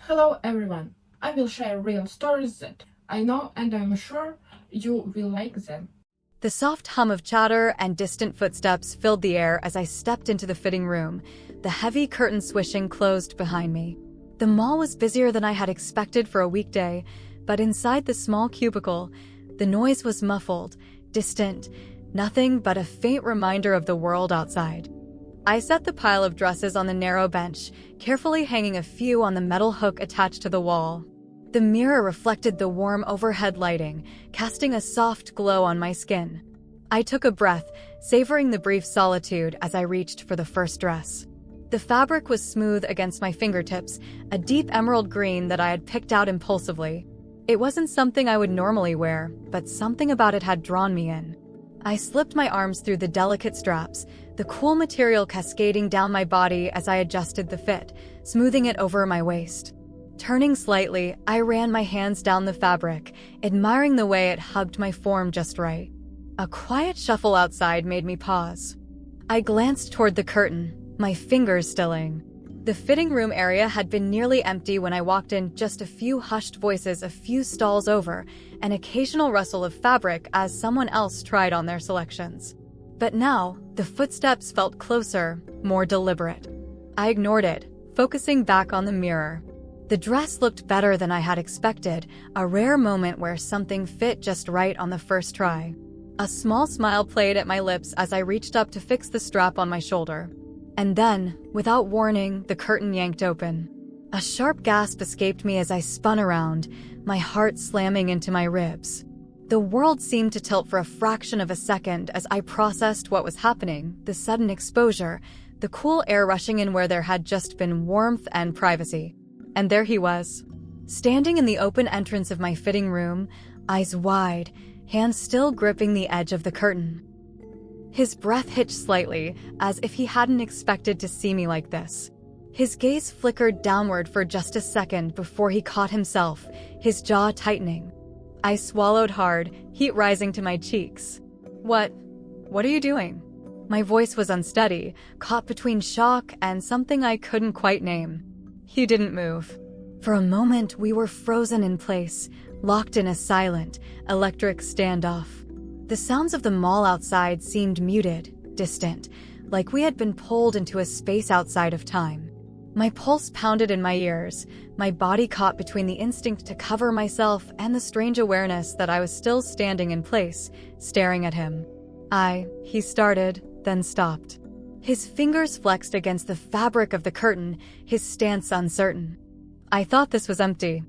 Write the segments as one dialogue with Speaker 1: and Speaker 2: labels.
Speaker 1: Hello everyone. I will share real stories that I know and I'm sure you will like them.
Speaker 2: The soft hum of chatter and distant footsteps filled the air as I stepped into the fitting room, the heavy curtain swishing closed behind me. The mall was busier than I had expected for a weekday, but inside the small cubicle, the noise was muffled, distant, nothing but a faint reminder of the world outside. I set the pile of dresses on the narrow bench, carefully hanging a few on the metal hook attached to the wall. The mirror reflected the warm overhead lighting, casting a soft glow on my skin. I took a breath, savoring the brief solitude as I reached for the first dress. The fabric was smooth against my fingertips, a deep emerald green that I had picked out impulsively. It wasn't something I would normally wear, but something about it had drawn me in. I slipped my arms through the delicate straps, the cool material cascading down my body as I adjusted the fit, smoothing it over my waist. Turning slightly, I ran my hands down the fabric, admiring the way it hugged my form just right. A quiet shuffle outside made me pause. I glanced toward the curtain, my fingers stilling. The fitting room area had been nearly empty when I walked in, just a few hushed voices a few stalls over, an occasional rustle of fabric as someone else tried on their selections. But now, the footsteps felt closer, more deliberate. I ignored it, focusing back on the mirror. The dress looked better than I had expected, a rare moment where something fit just right on the first try. A small smile played at my lips as I reached up to fix the strap on my shoulder. And then, without warning, the curtain yanked open. A sharp gasp escaped me as I spun around, my heart slamming into my ribs. The world seemed to tilt for a fraction of a second as I processed what was happening, the sudden exposure, the cool air rushing in where there had just been warmth and privacy. And there he was, standing in the open entrance of my fitting room, eyes wide, hands still gripping the edge of the curtain. His breath hitched slightly, as if he hadn't expected to see me like this. His gaze flickered downward for just a second before he caught himself, his jaw tightening. I swallowed hard, heat rising to my cheeks. What are you doing? My voice was unsteady, caught between shock and something I couldn't quite name. He didn't move. For a moment, we were frozen in place, locked in a silent, electric standoff. The sounds of the mall outside seemed muted, distant, like we had been pulled into a space outside of time. My pulse pounded in my ears, my body caught between the instinct to cover myself and the strange awareness that I was still standing in place, staring at him. He started, then stopped. His fingers flexed against the fabric of the curtain, his stance uncertain. I thought this was empty.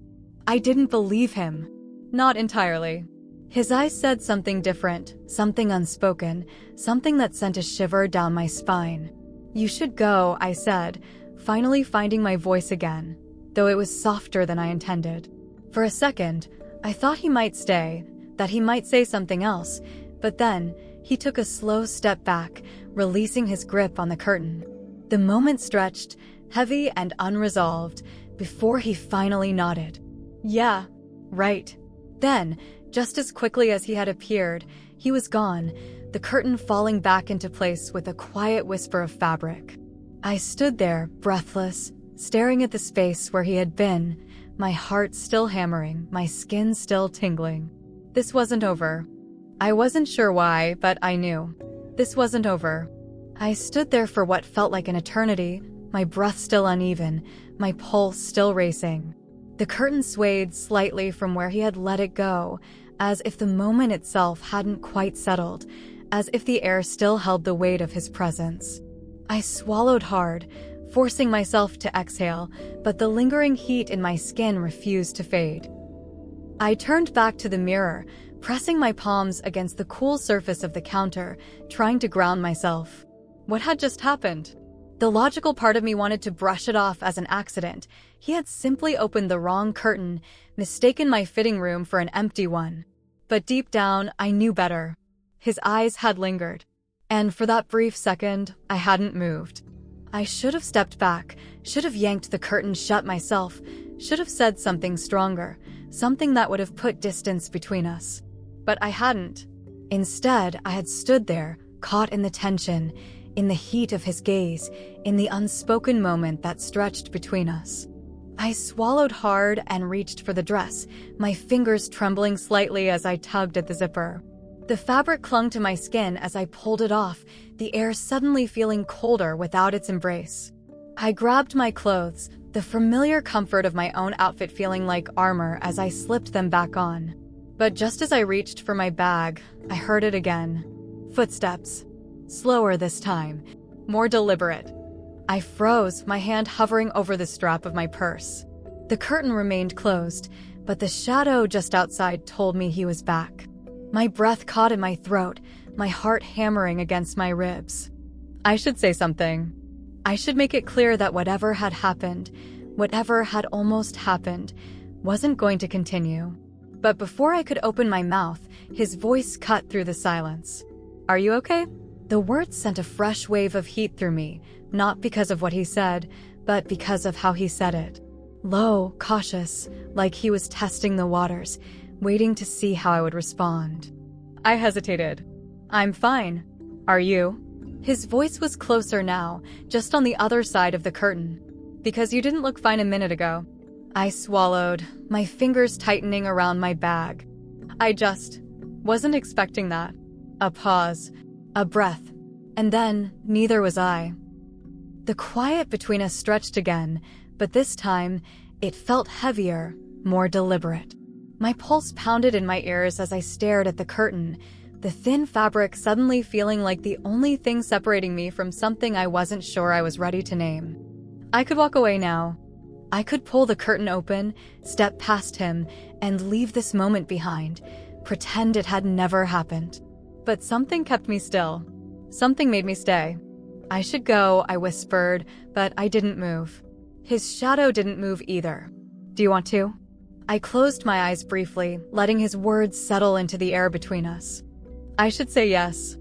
Speaker 2: I didn't believe him. Not entirely. His eyes said something different, something unspoken, something that sent a shiver down my spine. You should go, I said, finally finding my voice again, though it was softer than I intended. For a second, I thought he might stay, that he might say something else, but then he took a slow step back, releasing his grip on the curtain. The moment stretched, heavy and unresolved, before he finally nodded. Yeah, right. Then, just as quickly as he had appeared, he was gone, the curtain falling back into place with a quiet whisper of fabric. I stood there, breathless, staring at the space where he had been, my heart still hammering, my skin still tingling. This wasn't over. I wasn't sure why, but I knew. This wasn't over. I stood there for what felt like an eternity, my breath still uneven, my pulse still racing. The curtain swayed slightly from where he had let it go, as if the moment itself hadn't quite settled, as if the air still held the weight of his presence. I swallowed hard, forcing myself to exhale, but the lingering heat in my skin refused to fade. I turned back to the mirror, pressing my palms against the cool surface of the counter, trying to ground myself. What had just happened? The logical part of me wanted to brush it off as an accident. He had simply opened the wrong curtain, mistaken my fitting room for an empty one. But deep down, I knew better. His eyes had lingered. And for that brief second, I hadn't moved. I should have stepped back, should have yanked the curtain shut myself, should have said something stronger, something that would have put distance between us. But I hadn't. Instead, I had stood there, caught in the tension, in the heat of his gaze, in the unspoken moment that stretched between us. I swallowed hard and reached for the dress, my fingers trembling slightly as I tugged at the zipper. The fabric clung to my skin as I pulled it off, the air suddenly feeling colder without its embrace. I grabbed my clothes, the familiar comfort of my own outfit feeling like armor as I slipped them back on. But just as I reached for my bag, I heard it again. Footsteps. Slower this time, more deliberate. I froze, my hand hovering over the strap of my purse. The curtain remained closed, but the shadow just outside told me he was back. My breath caught in my throat, my heart hammering against my ribs. I should say something. I should make it clear that whatever had happened, whatever had almost happened, wasn't going to continue. But before I could open my mouth, his voice cut through the silence. "Are you okay?" The words sent a fresh wave of heat through me, not because of what he said, but because of how he said it. Low, cautious, like he was testing the waters, waiting to see how I would respond. I hesitated. "I'm fine. Are you?" His voice was closer now, just on the other side of the curtain. "Because you didn't look fine a minute ago." I swallowed, my fingers tightening around my bag. I just wasn't expecting that. A pause, a breath, and then neither was I. The quiet between us stretched again, but this time it felt heavier, more deliberate. My pulse pounded in my ears as I stared at the curtain, the thin fabric suddenly feeling like the only thing separating me from something I wasn't sure I was ready to name. I could walk away now. I could pull the curtain open, step past him, and leave this moment behind, pretend it had never happened. But something kept me still. Something made me stay. "I should go," I whispered, but I didn't move. His shadow didn't move either. "Do you want to?" I closed my eyes briefly, letting his words settle into the air between us. I should say yes.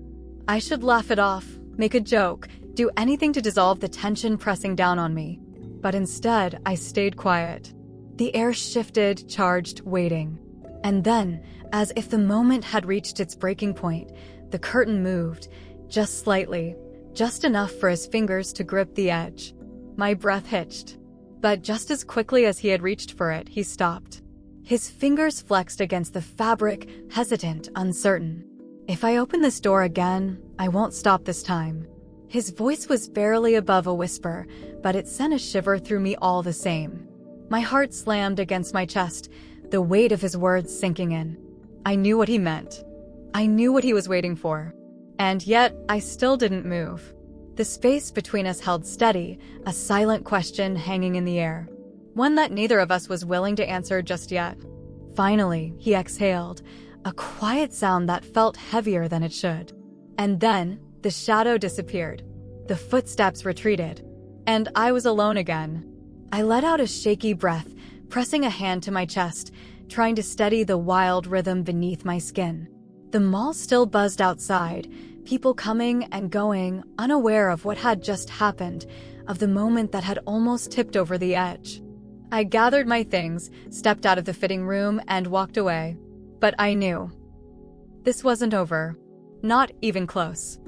Speaker 2: I should laugh it off, make a joke, do anything to dissolve the tension pressing down on me. But instead, I stayed quiet. The air shifted, charged, waiting. And then, as if the moment had reached its breaking point, the curtain moved, just slightly, just enough for his fingers to grip the edge. My breath hitched. But just as quickly as he had reached for it, he stopped. His fingers flexed against the fabric, hesitant, uncertain. "If I open this door again, I won't stop this time." His voice was barely above a whisper, but it sent a shiver through me all the same. My heart slammed against my chest, the weight of his words sinking in. I knew what he meant. I knew what he was waiting for. And yet, I still didn't move. The space between us held steady, a silent question hanging in the air. One that neither of us was willing to answer just yet. Finally, he exhaled, a quiet sound that felt heavier than it should. And then, the shadow disappeared. The footsteps retreated. And I was alone again. I let out a shaky breath, pressing a hand to my chest, trying to steady the wild rhythm beneath my skin. The mall still buzzed outside, people coming and going, unaware of what had just happened, of the moment that had almost tipped over the edge. I gathered my things, stepped out of the fitting room, and walked away. But I knew. This wasn't over. Not even close.